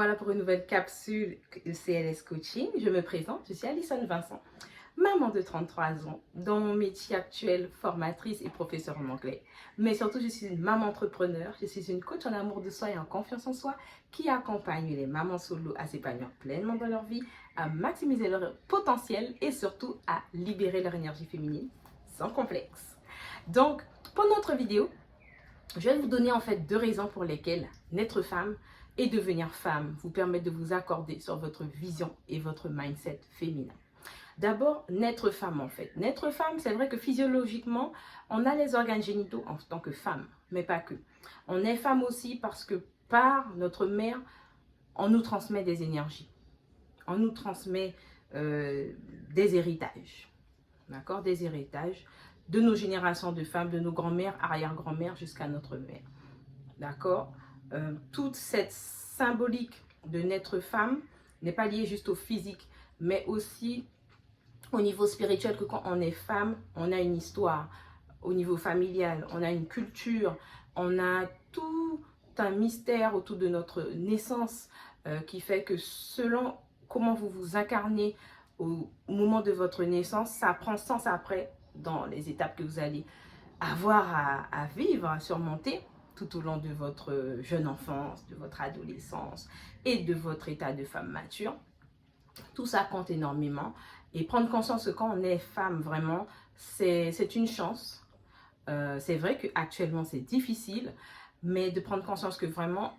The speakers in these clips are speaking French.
revoilà pour une nouvelle capsule de CLS Coaching. Je me présente, je suis Alison Vincent, maman de 33 ans, dans mon métier actuel, formatrice et professeure en anglais. Mais surtout, je suis une maman entrepreneur, je suis une coach en amour de soi et en confiance en soi qui accompagne les mamans solo à s'épanouir pleinement dans leur vie, à maximiser leur potentiel et surtout à libérer leur énergie féminine sans complexe. Donc, pour notre vidéo, je vais vous donner en fait 2 raisons pour lesquelles naître femme et devenir femme vous permet de vous accorder sur votre vision et votre mindset féminin. D'abord, naître femme en fait. Naître femme, c'est vrai que physiologiquement, on a les organes génitaux en tant que femme, mais pas que. On est femme aussi parce que par notre mère, on nous transmet des énergies. On nous transmet des héritages. D'accord? Des héritages de nos générations de femmes, de nos grands-mères, arrière-grand-mères jusqu'à notre mère. D'accord? Toute cette symbolique de naître femme n'est pas liée juste au physique, mais aussi au niveau spirituel, que quand on est femme, on a une histoire. Au niveau familial, on a une culture, on a tout un mystère autour de notre naissance qui fait que selon comment vous vous incarnez au moment de votre naissance, ça prend sens après dans les étapes que vous allez avoir à vivre, à surmonter tout au long de votre jeune enfance, de votre adolescence et de votre état de femme mature. Tout ça compte énormément. Et prendre conscience que quand on est femme, vraiment, c'est une chance. C'est vrai qu'actuellement, c'est difficile, mais de prendre conscience que vraiment,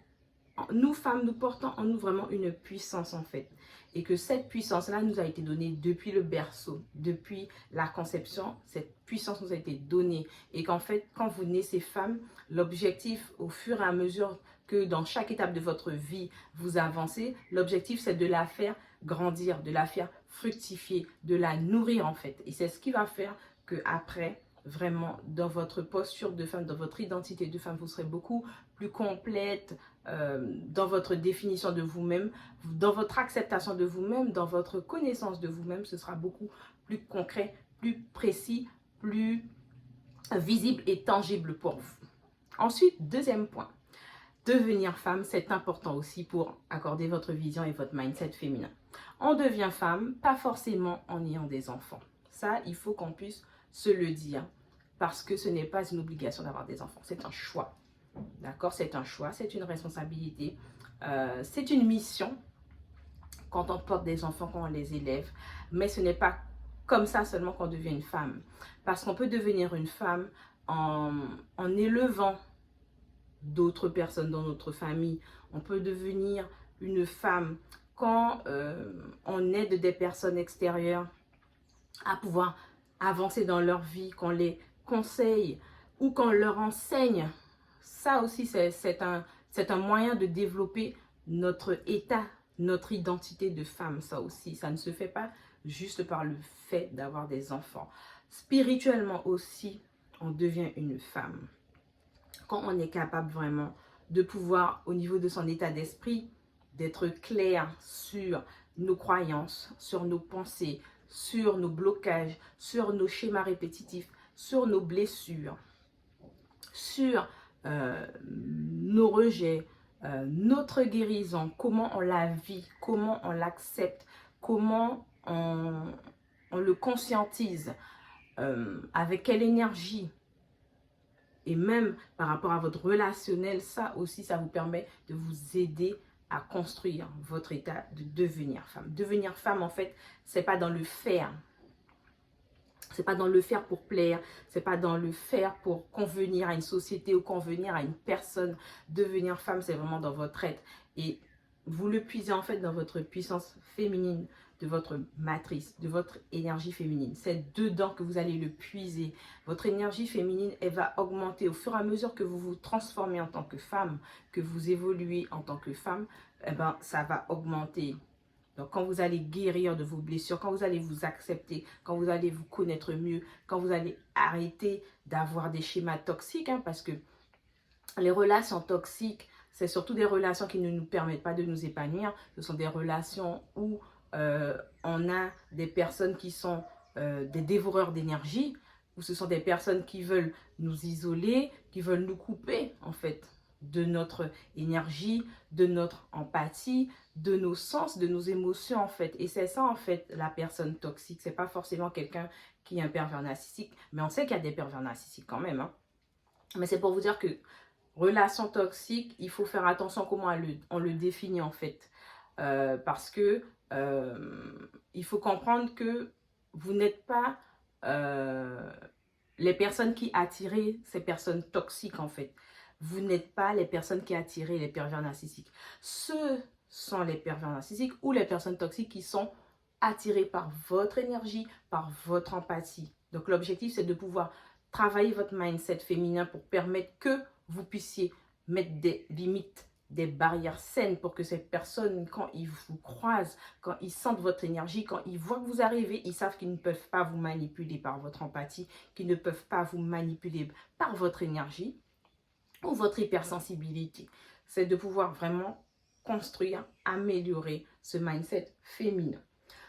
nous femmes, nous portons en nous vraiment une puissance en fait. Et que cette puissance-là nous a été donnée depuis le berceau, depuis la conception, cette puissance nous a été donnée. Et qu'en fait, quand vous naissez femme, l'objectif au fur et à mesure que dans chaque étape de votre vie, vous avancez, l'objectif c'est de la faire grandir, de la faire fructifier, de la nourrir en fait. Et c'est ce qui va faire que après, vraiment, dans votre posture de femme, dans votre identité de femme, vous serez beaucoup plus complète dans votre définition de vous-même, dans votre acceptation de vous-même, dans votre connaissance de vous-même. Ce sera beaucoup plus concret, plus précis, plus visible et tangible pour vous. Ensuite, deuxième point, devenir femme, c'est important aussi pour accorder votre vision et votre mindset féminin. On devient femme, pas forcément en ayant des enfants. Ça, il faut qu'on puisse se le dire, parce que ce n'est pas une obligation d'avoir des enfants, c'est un choix. D'accord? C'est un choix, c'est une responsabilité, c'est une mission quand on porte des enfants, quand on les élève. Mais ce n'est pas comme ça seulement qu'on devient une femme. Parce qu'on peut devenir une femme en élevant d'autres personnes dans notre famille. On peut devenir une femme quand on aide des personnes extérieures à pouvoir avancer dans leur vie, qu'on les conseille ou qu'on leur enseigne. Ça aussi, c'est un moyen de développer notre état, notre identité de femme. Ça aussi, ça ne se fait pas juste par le fait d'avoir des enfants. Spirituellement aussi, on devient une femme. Quand on est capable vraiment de pouvoir, au niveau de son état d'esprit, d'être clair sur nos croyances, sur nos pensées, sur nos blocages, sur nos schémas répétitifs, sur nos blessures, sur nos rejets, notre guérison, comment on la vit, comment on l'accepte, comment on le conscientise, avec quelle énergie. Et même par rapport à votre relationnel, ça aussi, ça vous permet de vous aider à construire votre état de devenir femme. Devenir femme, en fait, c'est pas dans le faire. C'est pas dans le faire pour plaire, c'est pas dans le faire pour convenir à une société ou convenir à une personne. Devenir femme, c'est vraiment dans votre être. Et vous le puisez en fait dans votre puissance féminine, de votre matrice, de votre énergie féminine. C'est dedans que vous allez le puiser. Votre énergie féminine, elle va augmenter au fur et à mesure que vous vous transformez en tant que femme, que vous évoluez en tant que femme, eh ben, ça va augmenter. Donc, quand vous allez guérir de vos blessures, quand vous allez vous accepter, quand vous allez vous connaître mieux, quand vous allez arrêter d'avoir des schémas toxiques, hein, parce que les relations toxiques, c'est surtout des relations qui ne nous permettent pas de nous épanouir. Ce sont des relations où on a des personnes qui sont des dévoreurs d'énergie, où ce sont des personnes qui veulent nous isoler, qui veulent nous couper, en fait, de notre énergie, de notre empathie, de nos sens, de nos émotions en fait. Et c'est ça en fait la personne toxique. C'est pas forcément quelqu'un qui est un pervers narcissique, mais on sait qu'il y a des pervers narcissiques quand même, hein. Mais c'est pour vous dire que relation toxique, il faut faire attention comment on le définit en fait. Parce que il faut comprendre que vous n'êtes pas les personnes qui attirent ces personnes toxiques en fait. Vous n'êtes pas les personnes qui attirent les pervers narcissiques. Ce sont les pervers narcissiques ou les personnes toxiques qui sont attirées par votre énergie, par votre empathie. Donc l'objectif, c'est de pouvoir travailler votre mindset féminin pour permettre que vous puissiez mettre des limites, des barrières saines pour que ces personnes, quand ils vous croisent, quand ils sentent votre énergie, quand ils voient que vous arrivez, ils savent qu'ils ne peuvent pas vous manipuler par votre empathie, qu'ils ne peuvent pas vous manipuler par votre énergie ou votre hypersensibilité. C'est de pouvoir vraiment construire, améliorer ce mindset féminin.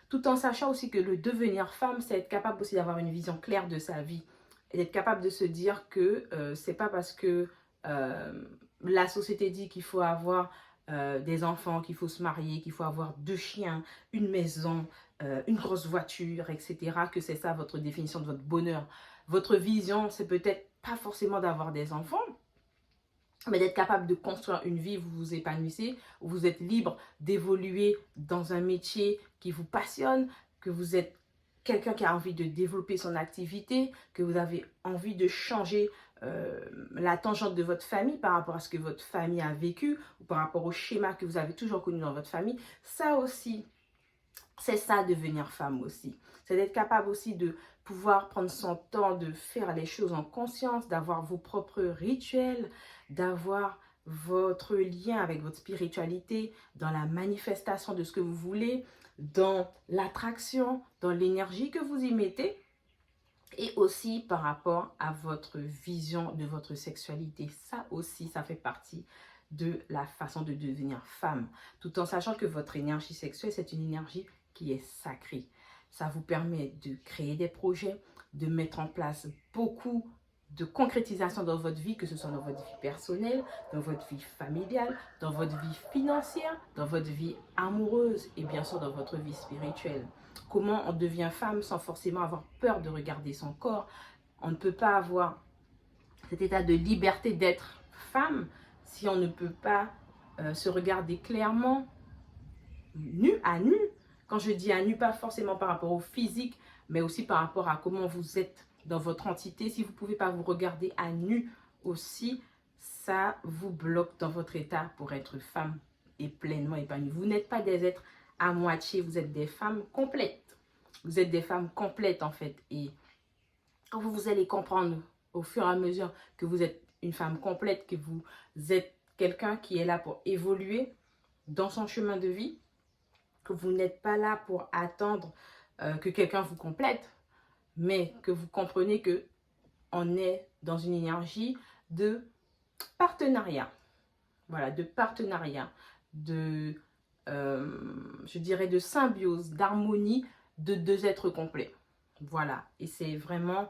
Tout en sachant aussi que le devenir femme, c'est être capable aussi d'avoir une vision claire de sa vie. Et d'être capable de se dire que c'est pas parce que la société dit qu'il faut avoir des enfants, qu'il faut se marier, qu'il faut avoir 2 chiens, une maison, une grosse voiture, etc. que c'est ça votre définition de votre bonheur. Votre vision, c'est peut-être pas forcément d'avoir des enfants, mais d'être capable de construire une vie où vous vous épanouissez, où vous êtes libre d'évoluer dans un métier qui vous passionne, que vous êtes quelqu'un qui a envie de développer son activité, que vous avez envie de changer la tangente de votre famille par rapport à ce que votre famille a vécu ou par rapport au schéma que vous avez toujours connu dans votre famille. Ça aussi, c'est ça devenir femme aussi. C'est d'être capable aussi de pouvoir prendre son temps de faire les choses en conscience, d'avoir vos propres rituels, d'avoir votre lien avec votre spiritualité, dans la manifestation de ce que vous voulez, dans l'attraction, dans l'énergie que vous y mettez, et aussi par rapport à votre vision de votre sexualité. Ça aussi, ça fait partie de la façon de devenir femme, tout en sachant que votre énergie sexuelle, c'est une énergie qui est sacrée. Ça vous permet de créer des projets, de mettre en place beaucoup de concrétisation dans votre vie, que ce soit dans votre vie personnelle, dans votre vie familiale, dans votre vie financière, dans votre vie amoureuse et bien sûr dans votre vie spirituelle. Comment on devient femme sans forcément avoir peur de regarder son corps. On ne peut pas avoir cet état de liberté d'être femme si on ne peut pas se regarder clairement, nu à nu. Quand je dis à nu, pas forcément par rapport au physique, mais aussi par rapport à comment vous êtes dans votre entité. Si vous ne pouvez pas vous regarder à nu aussi, ça vous bloque dans votre état pour être femme et pleinement épanouie. Vous n'êtes pas des êtres à moitié, vous êtes des femmes complètes. Vous êtes des femmes complètes en fait. Et quand vous allez comprendre au fur et à mesure que vous êtes une femme complète, que vous êtes quelqu'un qui est là pour évoluer dans son chemin de vie, que vous n'êtes pas là pour attendre que quelqu'un vous complète, mais que vous comprenez que on est dans une énergie de partenariat. Voilà, de partenariat, de, je dirais, de symbiose, d'harmonie de 2 êtres complets. Voilà, et c'est vraiment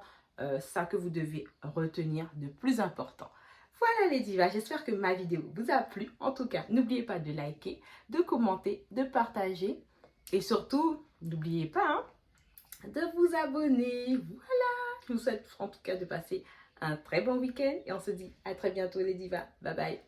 ça que vous devez retenir de plus important. Voilà les divas, j'espère que ma vidéo vous a plu. En tout cas, n'oubliez pas de liker, de commenter, de partager. Et surtout, n'oubliez pas de vous abonner. Voilà, je vous souhaite en tout cas de passer un très bon week-end. Et on se dit à très bientôt les divas. Bye bye.